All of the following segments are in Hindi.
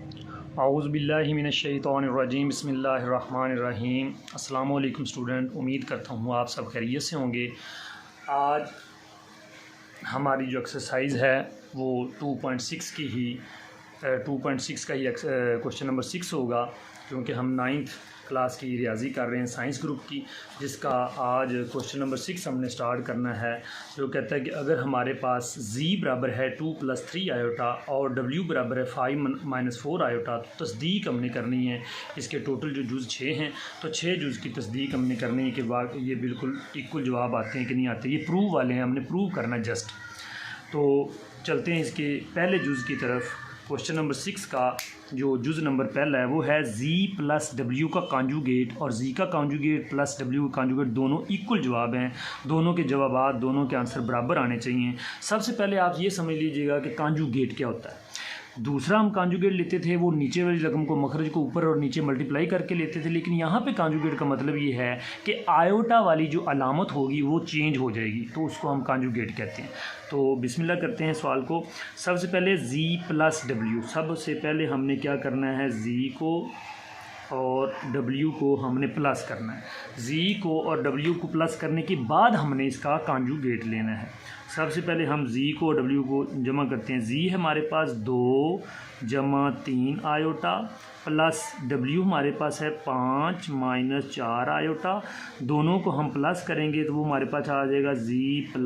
औज़ुबिल्लाहि मिनश्शैतानिर्रजीम बिस्मिल्लाहिर्रहमानिर्रहीम। अस्सलामु अलैकुम स्टूडेंट, उम्मीद करता हूँ आप सब खैरियत से होंगे। आज हमारी जो एक्सरसाइज है वो 2.6 की ही 2.6 का ही क्वेश्चन नंबर 6 होगा, क्योंकि हम 9th क्लास की रियाजी कर रहे हैं साइंस ग्रुप की, जिसका आज क्वेश्चन नंबर 6 हमने स्टार्ट करना है। जो कहता है कि अगर हमारे पास z बराबर है 2 + 3 आयोटा और w बराबर है 5 - 4 आयोटा, तो तस्दीक हमने करनी है। इसके टोटल जो जुज़ 6 हैं, तो 6 जुज़ की तस्दीक हमने करनी है कि ये बिल्कुल इक्वल जवाब आते हैं कि नहीं आते। ये प्रूव वाले हैं, हमने प्रूव करना जस्ट। तो चलते हैं इसके पहले जुज़ की तरफ। क्वेश्चन नंबर 6 का जो जुज़ नंबर पहला है वो है z + w का कॉन्जुगेट और z का कॉन्जुगेट प्लस w का कॉन्जुगेट दोनों इक्वल जवाब हैं। दोनों के जवाबात, दोनों के आंसर बराबर आने चाहिए। सबसे पहले आप ये समझ लीजिएगा कि कॉन्जुगेट क्या होता है। दूसरा हम कॉन्जुगेट लेते थे, वो नीचे वाली रकम को मखरज को ऊपर और नीचे मल्टीप्लाई करके लेते थे, लेकिन यहाँ पे कॉन्जुगेट का मतलब ये है कि आयोटा वाली जो अलामत होगी वो चेंज हो जाएगी, तो उसको हम कॉन्जुगेट कहते हैं। तो बिस्मिल्लाह करते हैं सवाल को। सबसे पहले z + w, सबसे पहले हमने क्या करना है, z को और w को हमने प्लस करना है। z को और w को प्लस करने के बाद हमने इसका कॉन्जुगेट लेना है। सबसे पहले हम z को और w को जमा करते हैं। z हमारे पास 2 + 3 आयोटा प्लस w हमारे पास है 5 - 4 आयोटा। दोनों को हम प्लस करेंगे तो वो हमारे पास आ जाएगा z +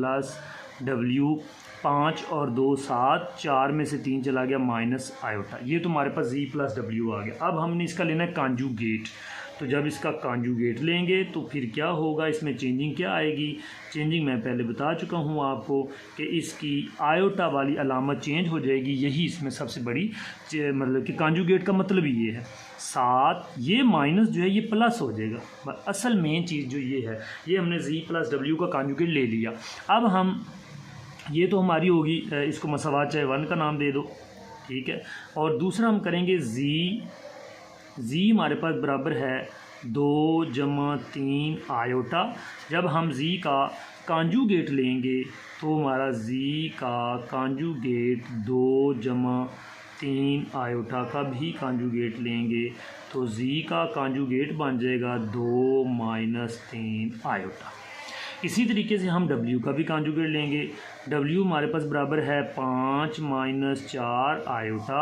w। 5 और 2 7, 4 में से 3 चला गया माइनस आयोटा। ये तो हमारे पास z + w आ गया। अब हमने इसका लेना है कॉन्जुगेट। तो जब इसका कॉन्जुगेट लेंगे तो फिर क्या होगा, इसमें चेंजिंग क्या आएगी। चेंजिंग मैं पहले बता चुका हूँ आपको कि इसकी आयोटा वाली अलामत चेंज हो जाएगी। यही इसमें सबसे बड़ी मतलब कि कॉन्जुगेट का मतलब ही ये है। 7 ये माइनस जो है ये प्लस हो जाएगा। असल मेन चीज़ जो ये है, ये हमने z + w का कॉन्जुगेट ले लिया। अब हम ये तो हमारी होगी, इसको मसावात चाहे 1 का नाम दे दो, ठीक है। और दूसरा हम करेंगे z हमारे पास बराबर है 2 + 3 आयोटा। जब हम z का कॉन्जुगेट लेंगे तो हमारा z का कॉन्जुगेट 2 + 3 आयोटा का भी कॉन्जुगेट लेंगे तो z का कॉन्जुगेट बन जाएगा 2 - 3 आयोटा। इसी तरीके से हम w का भी कॉन्जुगेट लेंगे। w हमारे पास बराबर है 5 - 4 आयोटा।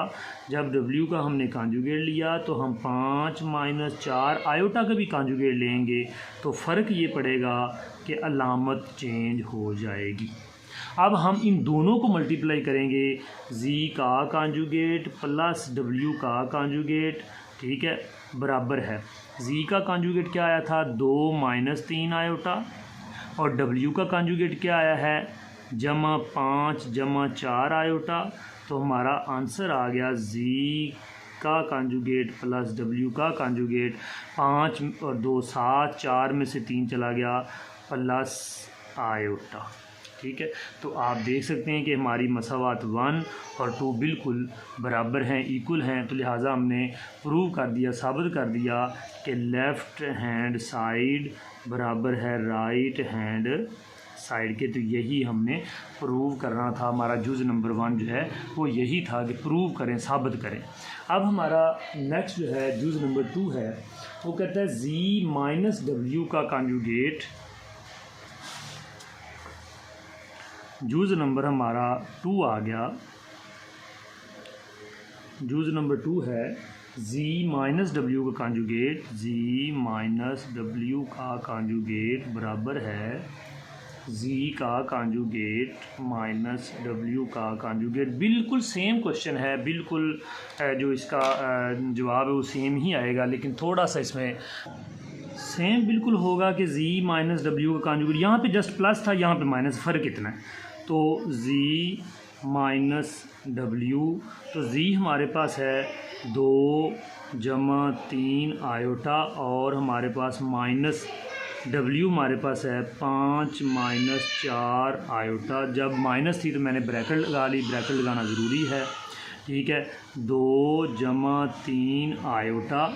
जब w का हमने कॉन्जुगेट लिया तो हम 5 - 4 आयोटा का भी कॉन्जुगेट लेंगे, तो फ़र्क ये पड़ेगा कि अलामत चेंज हो जाएगी। अब हम इन दोनों को मल्टीप्लाई करेंगे, z का कॉन्जुगेट प्लस w का कॉन्जुगेट, ठीक है, बराबर है। z का कॉन्जुगेट क्या आया था, 2 - 3 आयोटा, और w का कॉन्जुगेट क्या आया है, +5 + 4 आयोटा। तो हमारा आंसर आ गया z का कॉन्जुगेट प्लस w का कॉन्जुगेट। 5 और 2 7, 4 में से 3 चला गया प्लस आयोटा, ठीक है। तो आप देख सकते हैं कि हमारी मसावात 1 और 2 बिल्कुल बराबर हैं, इक्वल हैं। तो लिहाजा हमने प्रूव कर दिया, साबित कर दिया कि लेफ़्ट हैंड साइड बराबर है राइट हैंड साइड के। तो यही हमने प्रूव करना था। हमारा जुज़ नंबर 1 जो है वो यही था कि प्रूव करें, साबित करें। अब हमारा नेक्स्ट जो है जुज़ नंबर 2 है, वो कहता है z - w का कॉन्जुगेट। जुज़ नंबर हमारा 2 आ गया। जुज़ नंबर 2 है z - w का कॉन्जुगेट। z - w का कॉन्जुगेट बराबर है z का कॉन्जुगेट माइनस w का कॉन्जुगेट। बिल्कुल सेम क्वेश्चन है, बिल्कुल जो इसका जवाब है वो सेम ही आएगा, लेकिन थोड़ा सा इसमें सेम बिल्कुल होगा कि z - w का कॉन्जुगेट। यहाँ पे जस्ट प्लस था, यहाँ पे माइनस, फ़र्क इतना है। तो z - w, तो z हमारे पास है 2 + 3 आयोटा और हमारे पास माइनस w हमारे पास है 5 - 4 आयोटा। जब माइनस थी तो मैंने ब्रैकेट लगा ली, ब्रैकेट लगाना ज़रूरी है, ठीक है। 2 + 3 आयोटा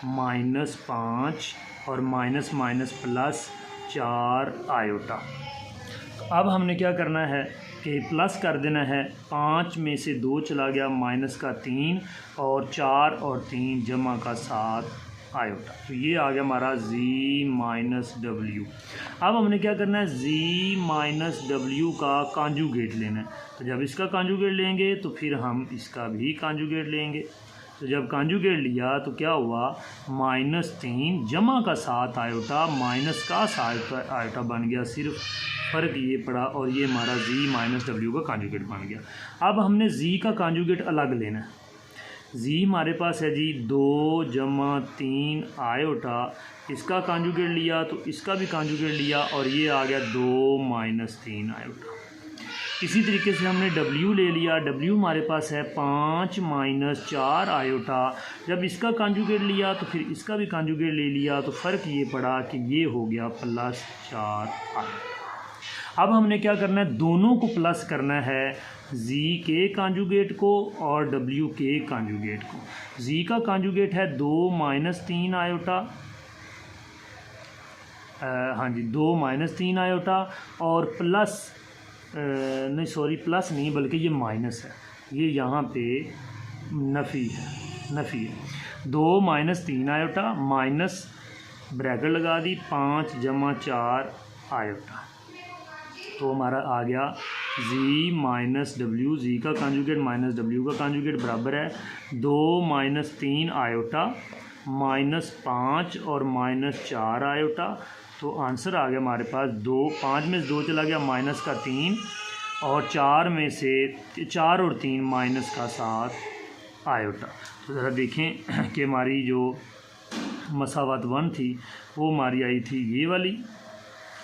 -5 और माइनस प्लस 4 आयोटा। अब हमने क्या करना है, कि प्लस कर देना है, 5 में से 2 चला गया, माइनस का 3 और 4 और 3 जमा का 7 आयोटा। तो ये आ गया हमारा z माइनस डब्ल्यू। अब हमने क्या करना है, z माइनस डब्ल्यू का कॉन्जुगेट लेना है। तो जब इसका कॉन्जुगेट लेंगे तो फिर हम इसका भी कॉन्जुगेट लेंगे। तो जब कॉन्जुगेट लिया तो क्या हुआ, -3 जमा का 7 आयोटा माइनस का 7 आयोटा बन गया। सिर्फ फ़र्क ये पड़ा और ये हमारा z माइनस डब्ल्यू का कॉन्जुगेट बन गया। अब हमने z का कॉन्जुगेट अलग लेना है। z हमारे पास है जी 2 जमा 3 आयोटा, इसका कॉन्जुगेट लिया तो इसका भी कॉन्जुगेट लिया और ये आ गया 2 माइनस 3 आयोटा। इसी तरीके से हमने w ले लिया, w हमारे पास है 5 माइनस 4 आयोटा, जब इसका कॉन्जुगेट लिया तो फिर इसका भी कॉन्जुगेट ले लिया तो फ़र्क ये पड़ा कि ये हो गया +4 आयोटा। अब हमने क्या करना है, दोनों को प्लस करना है, z के कॉन्जुगेट को और w के कॉन्जुगेट को। z का कॉन्जुगेट है 2 माइनस 3 आयोटा, हाँ जी 2 माइनस 3 आयोटा और प्लस नहीं सॉरी प्लस नहीं बल्कि ये माइनस है, ये यहाँ पे नफ़ी है। 2 माइनस 3 आयोटा माइनस ब्रैकेट लगा दी 5 जमा 4 आयोटा। तो हमारा आ गया z माइनस डब्ल्यू, z का कॉन्जुगेट माइनस w का कॉन्जुगेट बराबर है 2 माइनस 3 आयोटा -5 और -4 आयोटा। तो आंसर आ गया हमारे पास 2, 5 में से 2 चला गया, माइनस का 3 और 4 में से 4 और 3 माइनस का 7 आयोटा। तो ज़रा देखें कि हमारी जो मसावत 1 थी वो हमारी आई थी ये वाली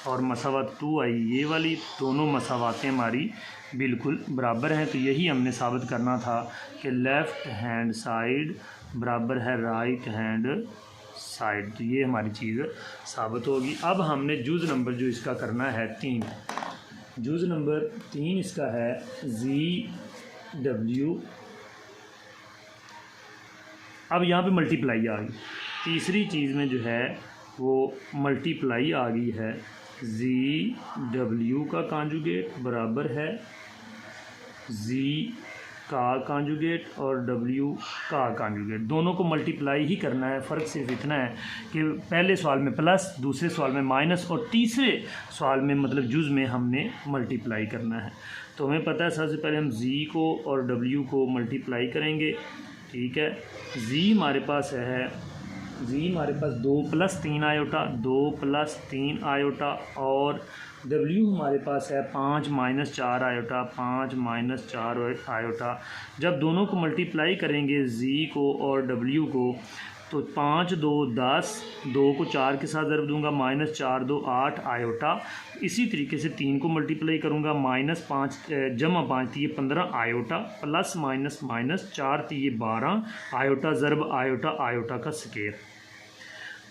और मसावत 2 आई ये वाली। दोनों मसावातें हमारी बिल्कुल बराबर हैं। तो यही हमने साबित करना था कि लेफ़्ट हैंड साइड बराबर है राइट हैंड साइड। तो ये हमारी चीज़ साबित होगी। अब हमने जुज़ नंबर जो इसका करना है 3, जुज़ नंबर 3 इसका है ZW। अब यहाँ पे मल्टीप्लाई आ गई, तीसरी चीज़ में जो है वो मल्टीप्लाई आ गई है। ZW का कॉन्जुगेट बराबर है Z का कॉन्जुगेट और W का कॉन्जुगेट, दोनों को मल्टीप्लाई ही करना है। फ़र्क सिर्फ इतना है कि पहले सवाल में प्लस, दूसरे सवाल में माइनस और तीसरे सवाल में मतलब जुज़ में हमने मल्टीप्लाई करना है। तो हमें पता है सबसे पहले हम Z को और W को मल्टीप्लाई करेंगे, ठीक है। Z हमारे पास है, Z हमारे पास 2 + 3 आयोटा, 2 + 3 आयोटा और W हमारे पास है 5 - 4 आयोटा, 5 - 4 आयोटा। जब दोनों को मल्टीप्लाई करेंगे Z को और W को तो 5 2 10, 2 को 4 के साथ ज़रब दूंगा, -4 2 8 आयोटा। इसी तरीके से 3 को मल्टीप्लाई करूंगा, -5 जमा 5 थी ये 15 आयोटा, प्लस माइनस माइनस 4 थी ये 12 आयोटा, ज़रब आयोटा, आयोटा का स्केयर।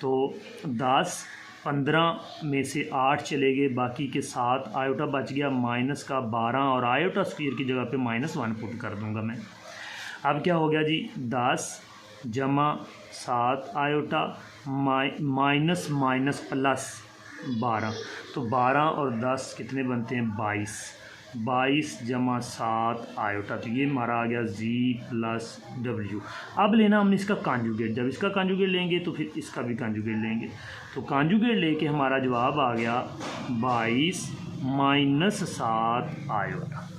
तो 10 15 में से 8 चले गए, बाकी के 7 आयोटा बच गया, माइनस का 12 और आयोटा स्क्वायर की जगह पे -1 पुट कर दूंगा मैं। अब क्या हो गया जी, 10 जमा 7 आयोटा माइनस माइनस प्लस 12, तो 12 और 10 कितने बनते हैं 22, 22 जमा 7 आयोटा। तो ये हमारा आ गया Z + W। अब लेना हमने इसका कॉन्जुगेट, जब इसका कॉन्जुगेट लेंगे तो फिर इसका भी कॉन्जुगेट लेंगे। तो कॉन्जुगेट लेके हमारा जवाब आ गया 22 - 7 आयोटा।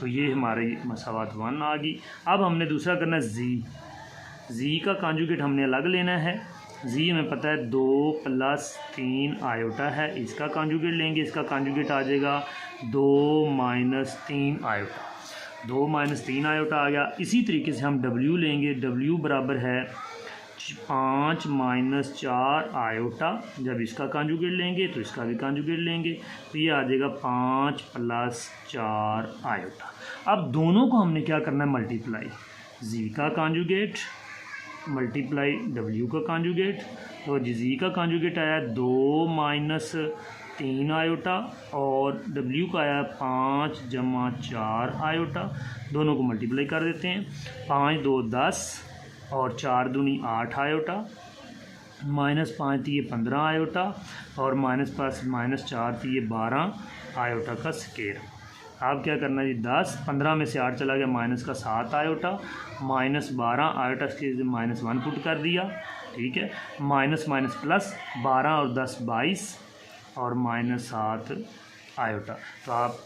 तो ये हमारी मसावत 1 आ गई। अब हमने दूसरा करना है Z का कॉन्जुगेट हमने अलग लेना है। Z हमें पता है 2 + 3 आयोटा है, इसका कॉन्जुगेट लेंगे, इसका कॉन्जुगेट आ जाएगा 2 - 3 आयोटा, 2 - 3 आयोटा आ गया। इसी तरीके से हम W लेंगे, W बराबर है 5 - 4 आयोटा, जब इसका कॉन्जुगेट लेंगे तो इसका भी कॉन्जुगेट लेंगे, तो ये आ जाएगा 5 + 4 आयोटा। अब दोनों को हमने क्या करना है मल्टीप्लाई, Z का कॉन्जुगेट मल्टीप्लाई W का कॉन्जुगेट। तो Z का कॉन्जुगेट आया 2 - 3 आयोटा और W का आया 5 जमा 4 आयोटा। दोनों को मल्टीप्लाई कर देते हैं, 5 2 10 और 4 दूनी 8 आयोटा, -5 थी ये 15 आयोटा और -4 थी ये 12 आयोटा का स्केयर। आप क्या करना है जी, 10 15 में से 8 चला गया, माइनस का 7 आयोटा, माइनस 12 आयोटा के -1 पुट कर दिया, ठीक है। माइनस माइनस प्लस 12 और 10 22 और -7 आयोटा। तो आप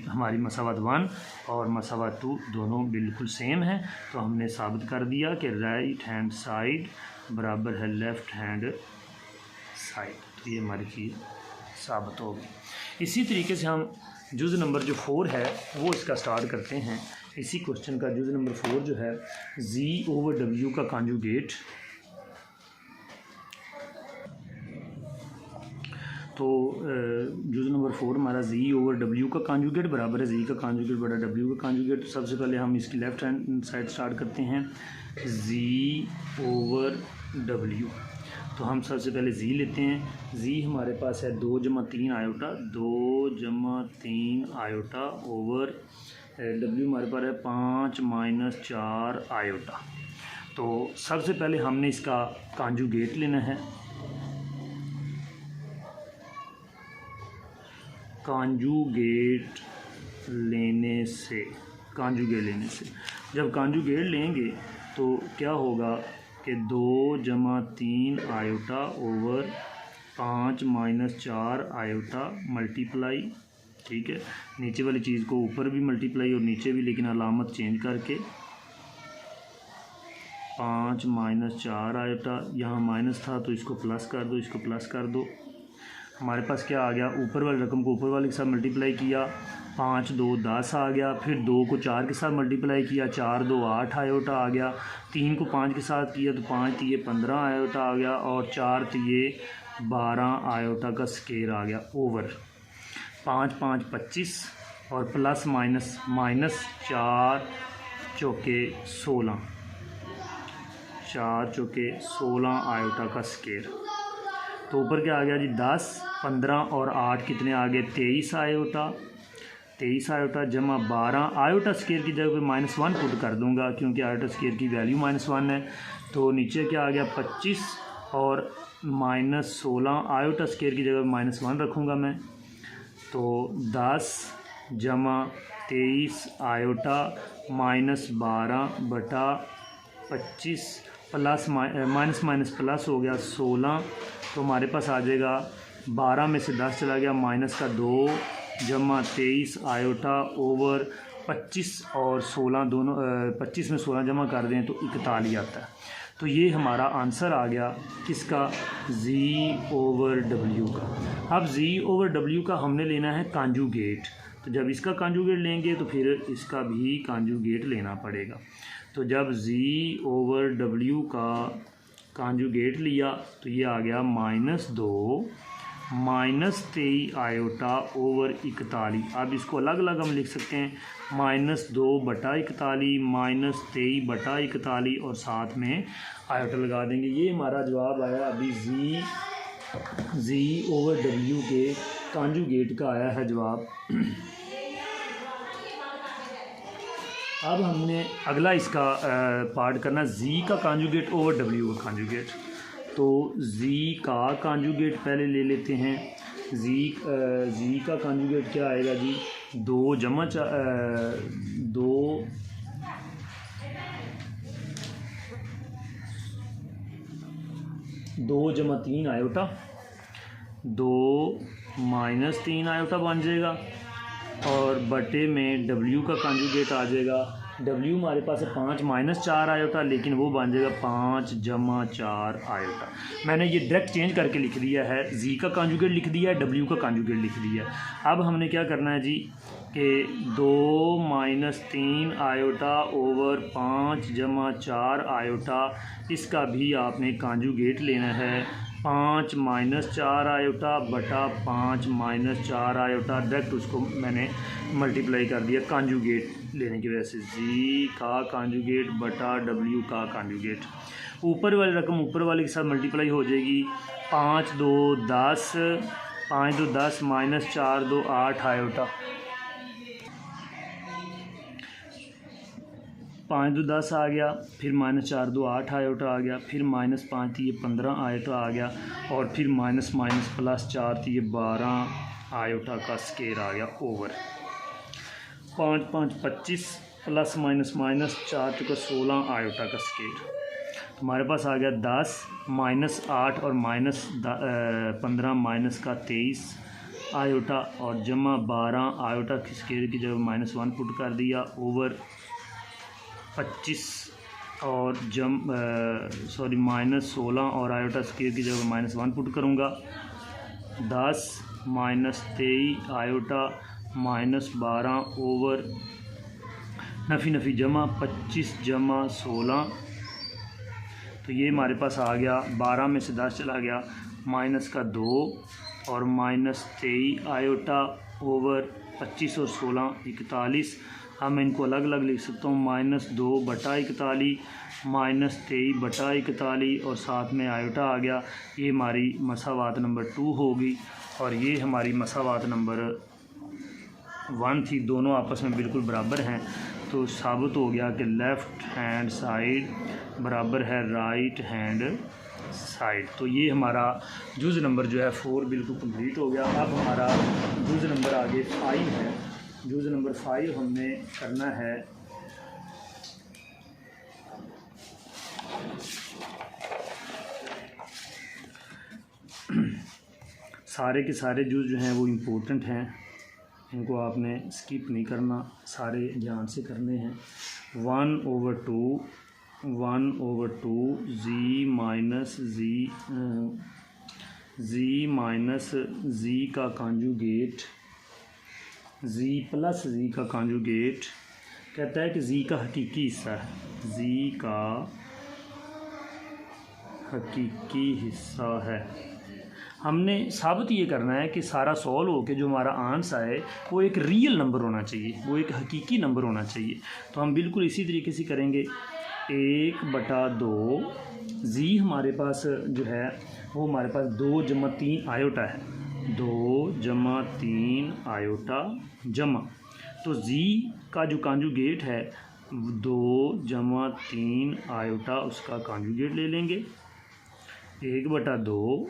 हमारी मसावत 1 और मसावत 2 दोनों बिल्कुल सेम हैं। तो हमने साबित कर दिया कि राइट हैंड साइड बराबर है लेफ़्ट हैंड साइड। तो ये हमारी चीज़ साबित होगी। इसी तरीके से हम जुज़ नंबर जो 4 है वो इसका स्टार्ट करते हैं। इसी क्वेश्चन का जुज़ नंबर 4 जो है Z/W का कॉन्जुगेट। तो जुज़ नंबर 4 हमारा Z/W का कॉन्जुगेट बराबर है Z का कॉन्जुगेट बटा W का कॉन्जुगेट। तो सबसे पहले हम इसकी लेफ़्ट हैंड साइड स्टार्ट करते हैं, Z/W। तो हम सबसे पहले Z लेते हैं। Z हमारे पास है 2 + 3 आयोटा, 2 + 3 आयोटा ओवर W हमारे पास है 5 - 4 आयोटा। तो सबसे पहले हमने इसका कॉन्जुगेट लेना है। कॉन्जुगेट लेने से जब कॉन्जुगेट लेंगे तो क्या होगा कि 2 + 3 आयोटा ओवर 5 - 4 आयोटा मल्टीप्लाई, ठीक है। नीचे वाली चीज़ को ऊपर भी मल्टीप्लाई और नीचे भी, लेकिन अलामत चेंज करके 5 - 4 आयोटा। यहाँ माइनस था तो इसको प्लस कर दो, इसको प्लस कर दो। हमारे पास क्या आ गया, ऊपर वाली रकम को ऊपर वाले के साथ मल्टीप्लाई किया, 5 2 10 आ गया। फिर 2 को 4 के साथ मल्टीप्लाई किया, 4 2 8 आयोटा आ गया। 3 को 5 के साथ किया तो 5 3 15 आयोटा आ गया और 4 3 12 आयोटा का स्केयर आ गया ओवर 5 5 25 और प्लस माइनस 4 चौके 16, 4 चौके 16 आयोटा का स्केयर। तो ऊपर क्या आ गया जी, 10 15 और 8 कितने आ गए, 23 आयोटा। 23 आयोटा जमा 12 आयोटा स्केयर की जगह पे -1 पुट कर दूंगा क्योंकि आयोटा स्केयर की वैल्यू -1 है। तो नीचे क्या आ गया, 25 और -16 आयोटा स्केयर की जगह -1 रखूँगा मैं। तो 10 जमा 23 आयोटा -12 बटा 25 प्लस माइनस प्लस हो गया 16। तो हमारे पास आ जाएगा 12 में से 10 चला गया, माइनस का 2 जमा 23 आयोटा ओवर 25 और 16 दोनों 25 में 16 जमा कर दें तो 41 आता है। तो ये हमारा आंसर आ गया किसका, Z/W का। अब Z/W का हमने लेना है कॉन्जुगेट। तो जब इसका कॉन्जुगेट लेंगे तो फिर इसका भी कॉन्जुगेट लेना पड़ेगा। तो जब Z/W का कॉन्जुगेट लिया तो ये आ गया -2 -23 आयोटा ओवर 41। अब इसको अलग अलग हम लिख सकते हैं, -2 बटा 41 -23 बटा 41 और साथ में आयोटा लगा देंगे। ये हमारा जवाब आया अभी Z/W के कॉन्जुगेट का आया है जवाब। अब हमने अगला इसका पार्ट करना Z का कॉन्जुगेट ओवर W का कॉन्जुगेट। तो Z का कॉन्जुगेट पहले ले लेते हैं। Z का कॉन्जुगेट क्या आएगा जी, 2 जमा 3 आयोटा, 2 - 3 आयोटा बन जाएगा और बटे में W का कॉन्जुगेट आ जाएगा। W हमारे पास है 5 - 4 आयोटा, लेकिन वो बन जाएगा 5 जमा 4 आयोटा। मैंने ये डायरेक्ट चेंज करके लिख दिया है, Z का कॉन्जुगेट लिख दिया है, W का कॉन्जुगेट लिख दिया है। अब हमने क्या करना है जी कि 2 - 3 आयोटा ओवर 5 जमा 4 आयोटा, इसका भी आपने कॉन्जुगेट लेना है। 5 - 4 आयोटा बटा 5 - 4 आयोटा, डायरेक्ट उसको मैंने मल्टीप्लाई कर दिया कॉन्जुगेट लेने की वजह से। Z का कॉन्जुगेट बटा W का कॉन्जुगेट, ऊपर वाली रकम ऊपर वाले के साथ मल्टीप्लाई हो जाएगी। 5 2 10 5 2 10 -4 2 8 आयोटा, 5 2 10 आ गया, फिर -4 2 8 आयोटा आ गया, फिर -5 3 15 आयोटा आ गया और फिर माइनस प्लस 4 3 12 आयोटा का स्केयर आ गया ओवर 5 5 25 प्लस माइनस माइनस 4 चुका 16 आयोटा का स्केयर। तो हमारे पास आ गया 10 माइनस 8 और माइनस 15 माइनस का 23 आयोटा और जमा 12 आयोटा की स्केयर की जगह -1 पुट कर दिया ओवर 25 और -16 और आयोटा स्केयर की जगह -1 पुट करूँगा 10 माइनस 23 आयोटा -12 ओवर नफ़ी नफ़ी जमा 25 जमा 16। तो ये हमारे पास आ गया 12 में से 10 चला गया माइनस का 2 और -23 आयोटा ओवर 25 और 16 41। अब मैं इनको अलग अलग लिख सकता हूँ -2 बटा 41 -23 बटा 41 और साथ में आयोटा आ गया। ये हमारी मसावात नंबर 2 होगी और ये हमारी मसावात नंबर 1 थी। दोनों आपस में बिल्कुल बराबर हैं तो साबित हो गया कि लेफ़्ट हैंड साइड बराबर है राइट हैंड साइड। तो ये हमारा जुज़ नंबर जो है 4 बिल्कुल कंप्लीट हो गया। अब हमारा जुज़ नंबर आगे 5 है। जुज़ नंबर 5 हमने करना है सारे के सारे जुज़ जो हैं वो इम्पोर्टेंट हैं, इनको आपने स्किप नहीं करना, सारे ध्यान से करने हैं। 1/2 z माइनस z का कॉन्जुगेट z प्लस z का कॉन्जुगेट कहता है कि z का हकीकी हिस्सा है, z का हकीकी हिस्सा है। हमने साबित ये करना है कि सारा सॉल्व हो के जो हमारा आंसर आए वो एक रियल नंबर होना चाहिए, वो एक हकीकी नंबर होना चाहिए। तो हम बिल्कुल इसी तरीके से करेंगे। 1/2 जी हमारे पास जो है वो हमारे पास 2 जमा 3 आयोटा है, 2 जमा 3 आयोटा जमा, तो जी का जो कॉन्जुगेट है 2 जमा 3 आयोटा उसका कॉन्जुगेट ले लेंगे। 1/2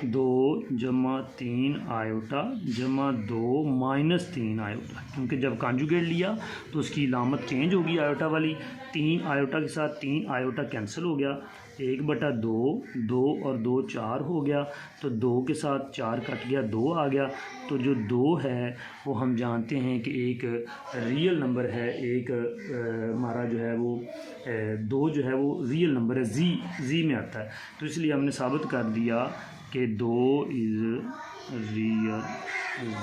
2 जमा 3 आयोटा जमा 2 माइनस 3 आयोटा, क्योंकि जब कॉन्जुगेट लिया तो उसकी इलामत चेंज होगी आयोटा वाली। 3 आयोटा के साथ 3 आयोटा कैंसिल हो गया। 1/2 2 और 2 4 हो गया, तो 2 के साथ 4 कट गया, 2 आ गया। तो जो 2 है वो हम जानते हैं कि एक रियल नंबर है, एक हमारा जो है वो 2 जो है वो रियल नंबर है, जी में आता है। तो इसलिए हमने साबित कर दिया कि 2 इज़ रियल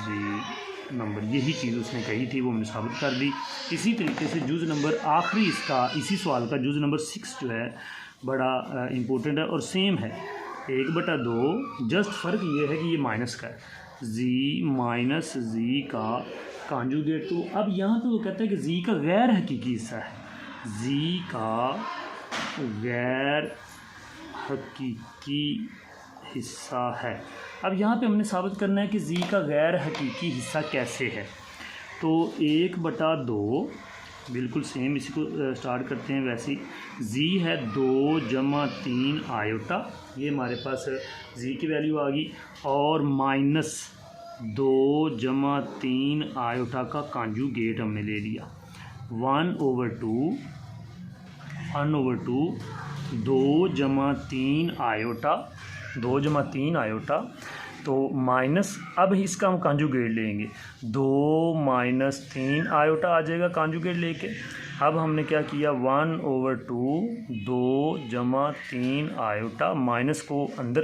जी नंबर। यही चीज़ उसने कही थी, वो हमने साबित कर दी। इसी तरीके से जुज़ नंबर आखिरी इसका इसी सवाल का जुज़ नंबर 6 जो है बड़ा इम्पोर्टेंट है और सेम है। 1/2 जस्ट फ़र्क ये है कि ये माइनस का है, जी माइनस जी का कॉन्जुगेट। तो अब यहाँ पे वो कहता है कि जी का गैर हकीकी हिस्सा है, जी का गैर हकीकी हिस्सा है। अब यहाँ पे हमने साबित करना है कि जी का गैर हकीकी हिस्सा कैसे है। तो 1/2 बिल्कुल सेम इसी को स्टार्ट करते हैं वैसे ही। जी है 2 जमा 3 आयोटा, ये हमारे पास जी की वैल्यू आ गई, और माइनस 2 जमा 3 आयोटा का कॉन्जुगेट हमने ले लिया। 1/2 2 जमा 3 आयोटा, 2 जमा 3 आयोटा, तो माइनस, अब इसका हम कॉन्जुगेट लेंगे, 2 माइनस 3 आयोटा आ जाएगा कॉन्जुगेट लेके। अब हमने क्या किया 1/2 2 जमा 3 आयोटा, माइनस को अंदर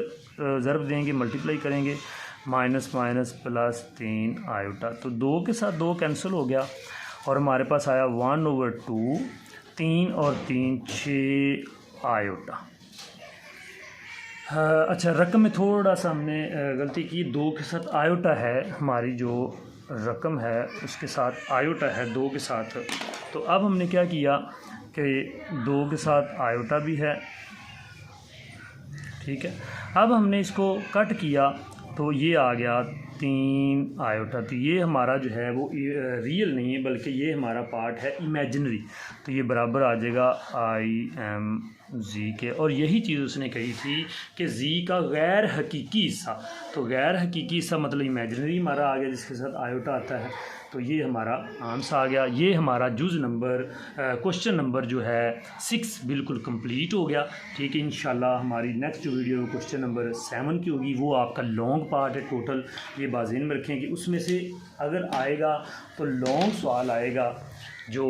ज़रब देंगे, मल्टीप्लाई करेंगे, माइनस माइनस प्लस 3 आयोटा, तो 2 के साथ 2 कैंसिल हो गया और हमारे पास आया 1/2 3 और 3 6 आयोटा। अच्छा, रकम में थोड़ा सा हमने गलती की, 2 के साथ आयोटा है, हमारी जो रकम है उसके साथ आयोटा है 2 के साथ। तो अब हमने क्या किया कि 2 के साथ आयोटा भी है, ठीक है। अब हमने इसको कट किया तो ये आ गया 3 आयोटा। तो ये हमारा जो है वो रियल नहीं है बल्कि ये हमारा पार्ट है इमेजिनरी। तो ये बराबर आ जाएगा IM जी के, और यही चीज़ उसने कही थी कि जी का गैर हकीकी हिस्सा, तो गैर हकीकी हिस्सा मतलब इमेजिनरी हमारा आ गया जिसके साथ आयोटा आता है, तो ये हमारा आंसर आ गया। ये हमारा जुज़ नंबर क्वेश्चन नंबर जो है 6 बिल्कुल कंप्लीट हो गया। ठीक है, इंशाल्लाह हमारी नेक्स्ट वीडियो क्वेश्चन नंबर 7 की होगी, वो आपका लॉन्ग पार्ट है टोटल। ये बाज़ीन में रखें कि उसमें से अगर आएगा तो लॉन्ग सवाल आएगा। जो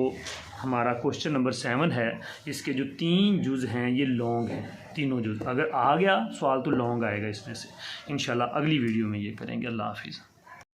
हमारा क्वेश्चन नंबर 7 है, इसके जो 3 जुज़ हैं ये लॉन्ग हैं, तीनों जुज़। अगर आ गया सवाल तो लॉन्ग आएगा इसमें से। इंशाल्लाह अगली वीडियो में ये करेंगे। अल्लाह हाफिज़।